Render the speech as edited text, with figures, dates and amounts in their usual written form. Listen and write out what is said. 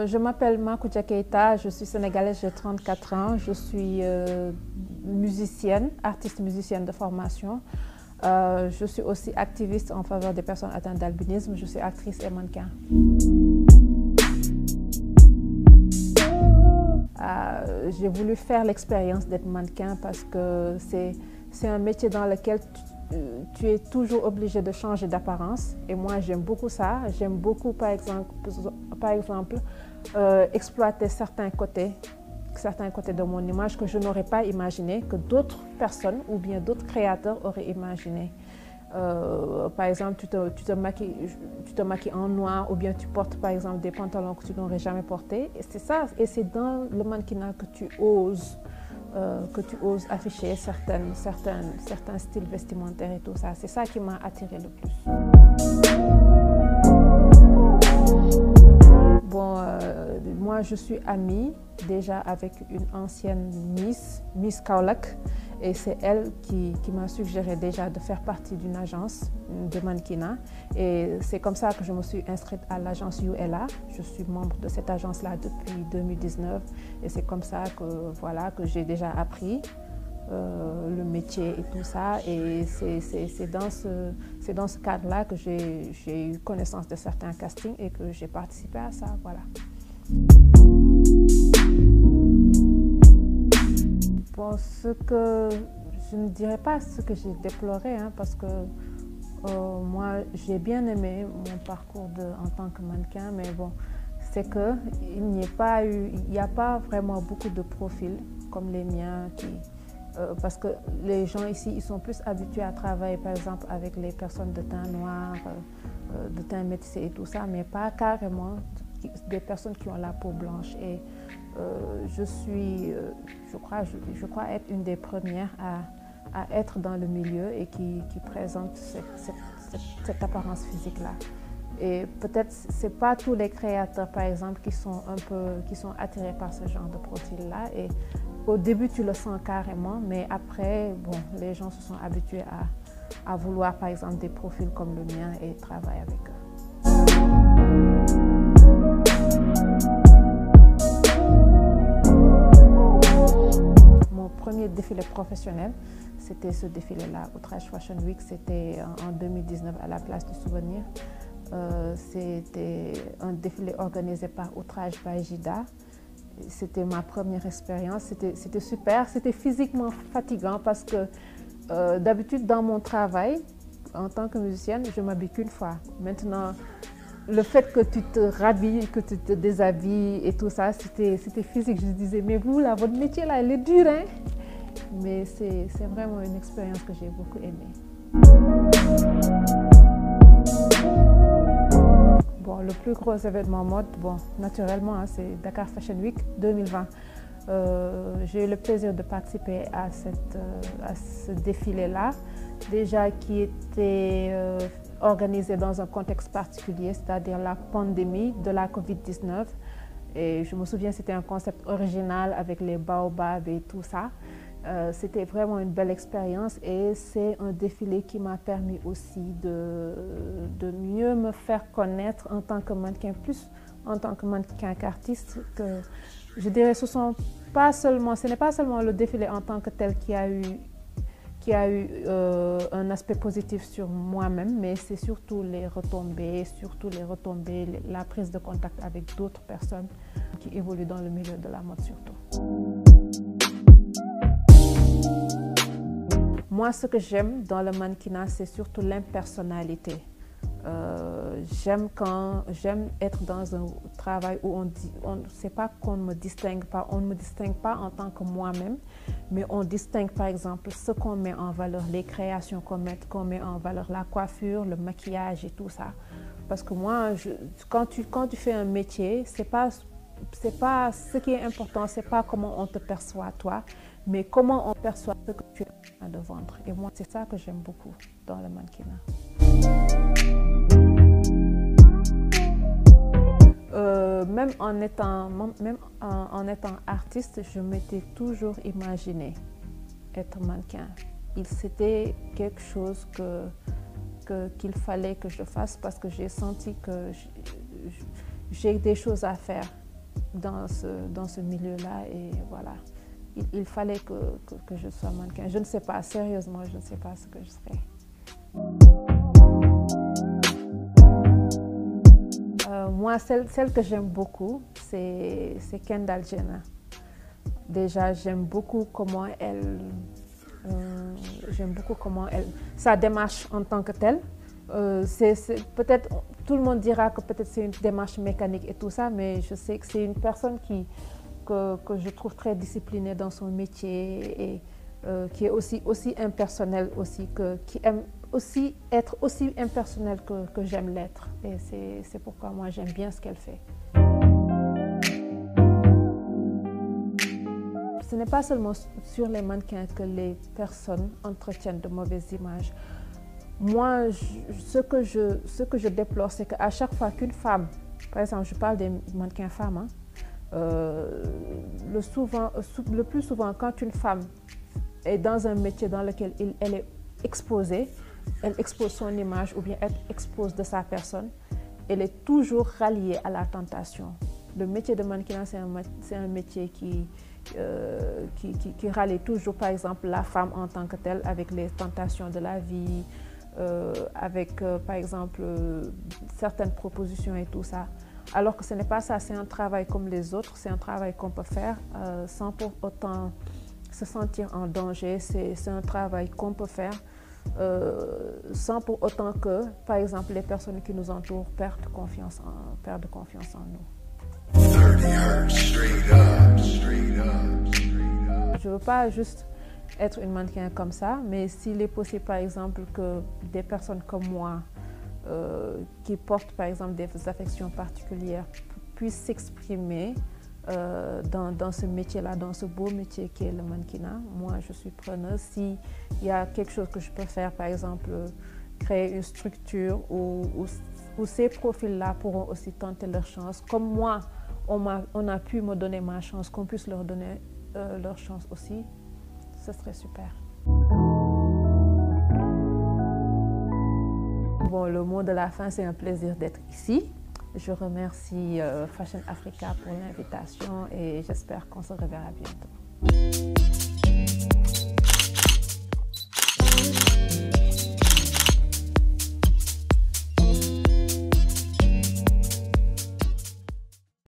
Je m'appelle Makoudia Keita, je suis sénégalaise, j'ai 34 ans, je suis musicienne, artiste musicienne de formation. Je suis aussi activiste en faveur des personnes atteintes d'albinisme, je suis actrice et mannequin. J'ai voulu faire l'expérience d'être mannequin parce que c'est un métier dans lequel tu es toujours obligé de changer d'apparence et moi j'aime beaucoup ça. J'aime beaucoup par exemple exploiter certains côtés de mon image que je n'aurais pas imaginé, que d'autres personnes ou bien d'autres créateurs auraient imaginé. Par exemple, tu te maquilles en noir ou bien tu portes par exemple des pantalons que tu n'aurais jamais portés. Et c'est ça, et c'est dans le mannequinat que tu oses afficher certains styles vestimentaires et tout ça. C'est ça qui m'a attirée le plus. Bon, moi je suis amie déjà avec une ancienne Miss Kaolack, et c'est elle qui m'a suggéré déjà de faire partie d'une agence de mannequinat. Et c'est comme ça que je me suis inscrite à l'agence ULA. Je suis membre de cette agence-là depuis 2019 et c'est comme ça que, voilà, que j'ai déjà appris le métier et tout ça. Et c'est dans ce cadre-là que j'ai eu connaissance de certains castings et que j'ai participé à ça. Voilà. Bon, je ne dirais pas ce que j'ai déploré, hein, parce que moi, j'ai bien aimé mon parcours en tant que mannequin, mais bon, c'est qu'il n'y a pas vraiment beaucoup de profils comme les miens, parce que les gens ici, ils sont plus habitués à travailler, par exemple, avec les personnes de teint noir, de teint métissé et tout ça, mais pas carrément des personnes qui ont la peau blanche. Et je crois être une des premières à être dans le milieu et qui présente cette apparence physique-là. Et peut-être c'est pas tous les créateurs, par exemple, qui sont attirés par ce genre de profil-là. Et au début, tu le sens carrément, mais après, bon, les gens se sont habitués à vouloir, par exemple, des profils comme le mien et travailler avec eux. Mon premier défilé professionnel, c'était ce défilé-là, Outrage Fashion Week, c'était en 2019 à la Place du Souvenir. C'était un défilé organisé par Outrage by Jida. C'était ma première expérience, c'était super, c'était physiquement fatigant parce que d'habitude dans mon travail, en tant que musicienne, je m'habille qu'une fois. Maintenant, le fait que tu te rhabilles, que tu te déshabilles et tout ça, c'était physique. Je disais, mais vous, là, votre métier, là, il est dur, hein? Mais c'est vraiment une expérience que j'ai beaucoup aimée. Bon, le plus gros événement mode, bon, naturellement, hein, c'est Dakar Fashion Week 2020. J'ai eu le plaisir de participer à ce défilé-là, déjà qui était organisé dans un contexte particulier, c'est-à-dire la pandémie de la Covid-19. Et je me souviens, c'était un concept original avec les baobabs et tout ça. C'était vraiment une belle expérience et c'est un défilé qui m'a permis aussi de mieux me faire connaître en tant que mannequin, plus en tant que mannequin qu'artiste. Je dirais ce n'est pas seulement le défilé en tant que tel qui a eu un aspect positif sur moi-même, mais c'est surtout les retombées, la prise de contact avec d'autres personnes qui évoluent dans le milieu de la mode surtout. Moi, ce que j'aime dans le mannequinat, c'est surtout l'impersonnalité. J'aime être dans un travail où c'est pas qu'on ne me distingue pas, on ne me distingue pas en tant que moi-même, mais on distingue par exemple ce qu'on met en valeur, les créations qu'on met en valeur, la coiffure, le maquillage et tout ça. Parce que moi, quand tu fais un métier, c'est pas ce qui est important, c'est pas comment on te perçoit toi, mais comment on perçoit ce que tu es en train de vendre. Et moi, c'est ça que j'aime beaucoup dans le mannequinat. Même en étant artiste, je m'étais toujours imaginé être mannequin. C'était quelque chose qu'il fallait que je fasse parce que j'ai senti que j'ai des choses à faire dans ce milieu-là et voilà. Il fallait que je sois mannequin. Je ne sais pas, sérieusement, je ne sais pas ce que je serais. Moi, celle que j'aime beaucoup, c'est Kendall Jenner. Déjà, j'aime beaucoup comment sa démarche en tant que telle. Peut-être, tout le monde dira que peut-être c'est une démarche mécanique et tout ça, mais je sais que c'est une personne que je trouve très disciplinée dans son métier et qui est aussi impersonnelle aussi, qui aime aussi être aussi impersonnelle que j'aime l'être. Et c'est pourquoi moi j'aime bien ce qu'elle fait. Ce n'est pas seulement sur les mannequins que les personnes entretiennent de mauvaises images. Moi, ce que je déplore, c'est qu'à chaque fois qu'une femme, par exemple, je parle des mannequins femmes, le plus souvent, quand une femme est dans un métier dans lequel elle est exposée, elle expose son image ou bien elle expose de sa personne, elle est toujours ralliée à la tentation. Le métier de mannequin, c'est un métier qui rallie toujours, par exemple, la femme en tant que telle avec les tentations de la vie, avec, par exemple, certaines propositions et tout ça. Alors que ce n'est pas ça, c'est un travail comme les autres, c'est un travail qu'on peut faire sans pour autant se sentir en danger. C'est un travail qu'on peut faire sans pour autant que, par exemple, les personnes qui nous entourent perdent confiance en nous. Je ne veux pas juste être une mannequin comme ça, mais s'il est possible, par exemple, que des personnes comme moi qui portent, par exemple, des affections particulières puissent s'exprimer dans ce métier-là, dans ce beau métier qui est le mannequinat. Moi, je suis preneuse. S'il y a quelque chose que je peux faire, par exemple, créer une structure où ces profils-là pourront aussi tenter leur chance. Comme moi, on a pu me donner ma chance, qu'on puisse leur donner leur chance aussi, ce serait super. Bon, le mot de la fin, c'est un plaisir d'être ici. Je remercie Fashion Africa pour l'invitation et j'espère qu'on se reverra bientôt.